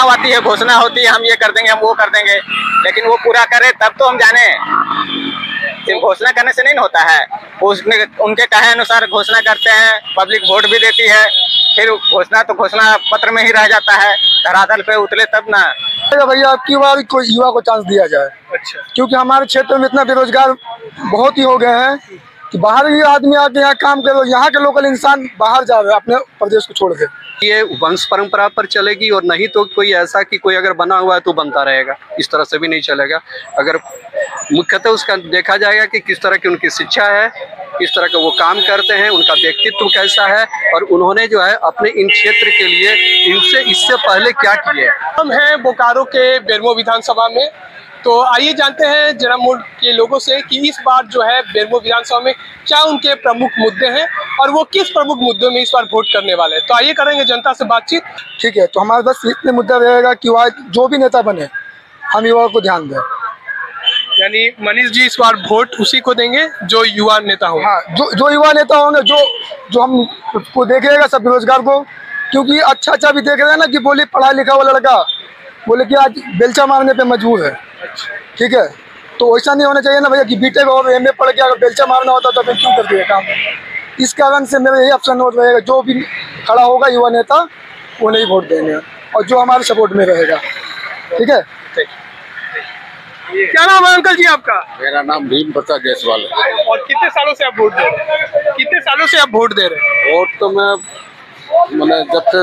चुनाव आती है, घोषणा होती है, हम ये कर देंगे, हम वो कर देंगे, लेकिन वो पूरा करे तब तो हम जाने। सिर्फ घोषणा करने से नहीं होता है, उसमें उनके कहे अनुसार घोषणा करते हैं, पब्लिक वोट भी देती है, फिर घोषणा तो घोषणा पत्र में ही रह जाता है, धरातल पे उतरे तब ना। भैया अब की बार कोई युवा को चांस दिया जाए। अच्छा। क्योंकि हमारे क्षेत्र में इतना बेरोजगार बहुत ही हो गए हैं कि बाहर ही आदमी आके यहाँ काम करे, यहाँ के लोकल इंसान बाहर जा रहे हैं अपने प्रदेश को छोड़ के। ये वंश परंपरा पर चलेगी और नहीं तो कोई ऐसा कि कोई अगर बना हुआ है तो बनता रहेगा, इस तरह से भी नहीं चलेगा। अगर मुख्यतः उसका देखा जाएगा कि किस तरह की उनकी शिक्षा है, किस तरह का वो काम करते हैं, उनका व्यक्तित्व कैसा है और उन्होंने जो है अपने इन क्षेत्र के लिए इससे पहले क्या किए। हम हैं बोकारो के बेरमो विधानसभा में, तो आइए जानते हैं जरामोड़ के लोगों से कि इस बार जो है बेरमो विधानसभा में क्या उनके प्रमुख मुद्दे हैं और वो किस प्रमुख मुद्दों में इस बार वोट करने वाले हैं। तो आइए करेंगे जनता से बातचीत। ठीक है, तो हमारे बस इतने मुद्दा रहेगा कि वह जो भी नेता बने हम युवाओं को ध्यान दें। यानी मनीष जी इस बार वोट उसी को देंगे जो युवा नेता होंगे। हाँ, जो युवा नेता होंगे, जो हम उसको देखेगा सब बेरोजगार को। क्योंकि अच्छा भी देख रहे हैं ना कि बोले पढ़ा लिखा हुआ लड़का बोले कि आज बेलचा मारने पे मजबूर है। ठीक है, तो ऐसा नहीं होना चाहिए ना भैया कि बीटेक और एमए पढ़ के अगर बेलचा मारना होता तो फिर क्यों कर दिया काम। इस कारण से मेरा यही ऑप्शन नोट रहेगा, जो भी खड़ा होगा युवा नेता वो नहीं वोट देंगे और जो हमारे सपोर्ट में रहेगा। ठीक है, क्या नाम है अंकल जी आपका? मेरा नाम भीम प्रसाद जायसवाल है। और कितने सालों से आप वोट दे रहे हैं? कितने सालों से आप वोट दे रहे हैं? वोट तो मैंने जब से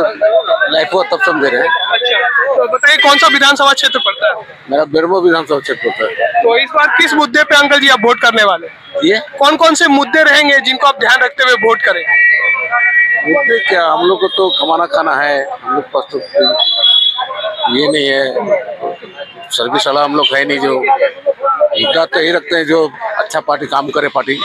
लाइफ हुआ तब से दे रहे हैं। अच्छा, तो बताइए कौन सा विधानसभा क्षेत्र पड़ता है? मेरा बेरमो विधानसभा क्षेत्र पड़ता है। तो इस बार किस मुद्दे पे अंकल जी आप वोट करने वाले? ये कौन कौन से मुद्दे रहेंगे जिनको आप ध्यान रखते हुए वोट करें? मुद्दे क्या, हम लोग को तो कमाना खाना है, हम लोग पास तो ये नहीं है, सर्विस वाला हम लोग है नहीं। जो मुद्दा तो यही रखते हैं जो अच्छा पार्टी काम करे पार्टी।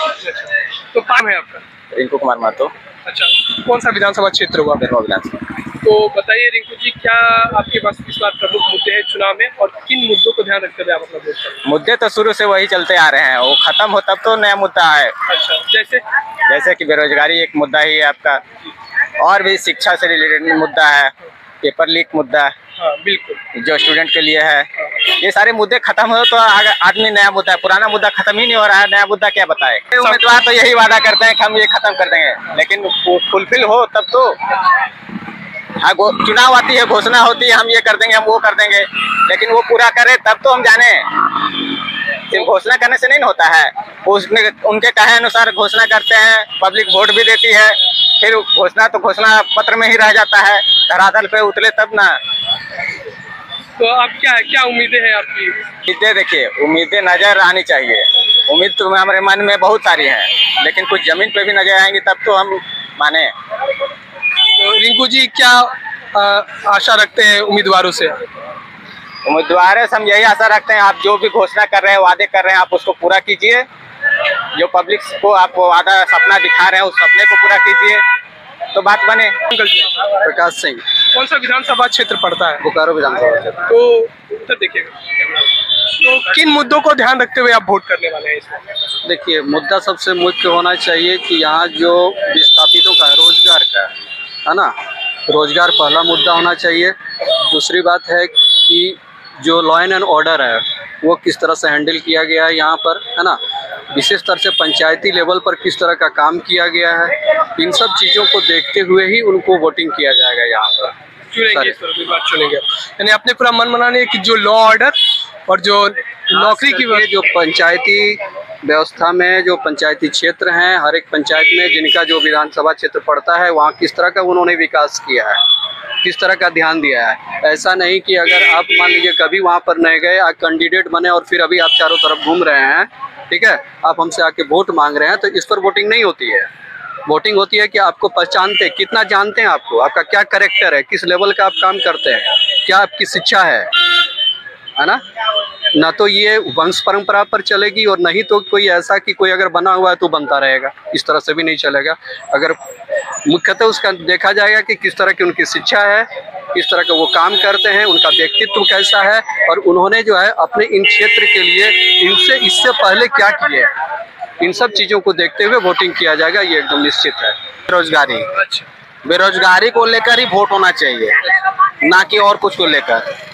तो काम है आपका? रिंकू कुमार महतो। अच्छा, कौन सा विधानसभा क्षेत्र हुआ? बेरमो विधानसभा। तो बताइए रिंकू जी, क्या आपके पास इस बार प्रमुख मुद्दे हैं चुनाव में और किन मुद्दों को ध्यान रखते हुए आप अपना वोट करें? मुद्दे तो शुरू से वही चलते आ रहे हैं, वो खत्म हो तब तो नया मुद्दा है। अच्छा, जैसे कि बेरोजगारी एक मुद्दा ही है आपका, और भी शिक्षा से रिलेटेड मुद्दा है, पेपर लीक मुद्दा। हाँ, बिल्कुल, जो स्टूडेंट के लिए है। ये सारे मुद्दे खत्म हो तो आदमी नया मुद्दा है, पुराना मुद्दा खत्म ही नहीं हो रहा है, नया मुद्दा क्या बताए। उम्मीदवार तो यही वादा करते हैं कि हम ये खत्म कर देंगे, लेकिन फुलफिल हो तब तो। हाँ, चुनाव आती है, घोषणा होती है, हम ये कर देंगे, हम वो कर देंगे, लेकिन वो पूरा करे तब तो हम जाने। सिर्फ घोषणा करने से नहीं होता है, उसमें उनके कहे अनुसार घोषणा करते हैं, पब्लिक वोट भी देती है, फिर घोषणा तो घोषणा पत्र में ही रह जाता है, धरातल पे उतरे तब ना। तो अब क्या उम्मीदें हैं आपकी? उम्मीदें देखिए, उम्मीदें नजर आनी चाहिए। उम्मीद तो हमारे मन में बहुत सारी है, लेकिन कुछ जमीन पे भी नजर आएंगी तब तो हम माने। तो रिंकू जी क्या आशा रखते हैं उम्मीदवारों से? उम्मीदवारों से हम यही आशा रखते हैं, आप जो भी घोषणा कर रहे हैं, वादे कर रहे हैं, आप उसको पूरा कीजिए। जो पब्लिक को आप वादा सपना दिखा रहे हैं, उस सपने को पूरा कीजिए तो बात बने। अंकल जी, प्रकाश सिंह। कौन सा विधानसभा क्षेत्र पड़ता है? बोकारो विधानसभा क्षेत्र। तो उत्तर देखिएगा। तो किन मुद्दों को ध्यान रखते हुए आप वोट करने वाले हैं इसमें? देखिए, मुद्दा सबसे मुख्य होना चाहिए कि यहाँ जो विस्थापितों का रोजगार का है ना, रोजगार पहला मुद्दा होना चाहिए। दूसरी बात है कि जो लॉ एंड ऑर्डर है वो किस तरह से हैंडल किया गया है यहाँ पर, है ना, विशेष तरह से पंचायती लेवल पर किस तरह का काम किया गया है, इन सब चीज़ों को देखते हुए ही उनको वोटिंग किया जाएगा यहाँ पर। चुनेंगे यानी अपने पूरा मन बनाने कि जो लॉ ऑर्डर और जो नौकरी की जो पंचायती व्यवस्था में जो पंचायती क्षेत्र हैं, हर एक पंचायत में जिनका जो विधानसभा क्षेत्र पड़ता है वहाँ किस तरह का उन्होंने विकास किया है, किस तरह का ध्यान दिया है। ऐसा नहीं कि अगर आप मान लीजिए कभी वहाँ पर नहीं गए, आप कैंडिडेट बने और फिर अभी आप चारों तरफ घूम रहे हैं, ठीक है, आप हमसे आके वोट मांग रहे हैं, तो इस पर वोटिंग नहीं होती है। वोटिंग होती है कि आपको पहचानते, कितना जानते हैं आपको, आपका क्या कैरेक्टर है, किस लेवल का आप काम करते हैं, क्या आपकी शिक्षा है ना। ना तो ये वंश परंपरा पर चलेगी और नहीं तो कोई ऐसा कि कोई अगर बना हुआ है तो बनता रहेगा, इस तरह से भी नहीं चलेगा। अगर मुख्यतः उसका देखा जाएगा कि किस तरह की उनकी शिक्षा है, किस तरह का वो काम करते हैं, उनका व्यक्तित्व कैसा है और उन्होंने जो है अपने इन क्षेत्र के लिए इससे पहले क्या किए, इन सब चीज़ों को देखते हुए वोटिंग किया जाएगा, ये एकदम निश्चित है। बेरोजगारी को लेकर ही वोट होना चाहिए। ना कि और कुछ को लेकर।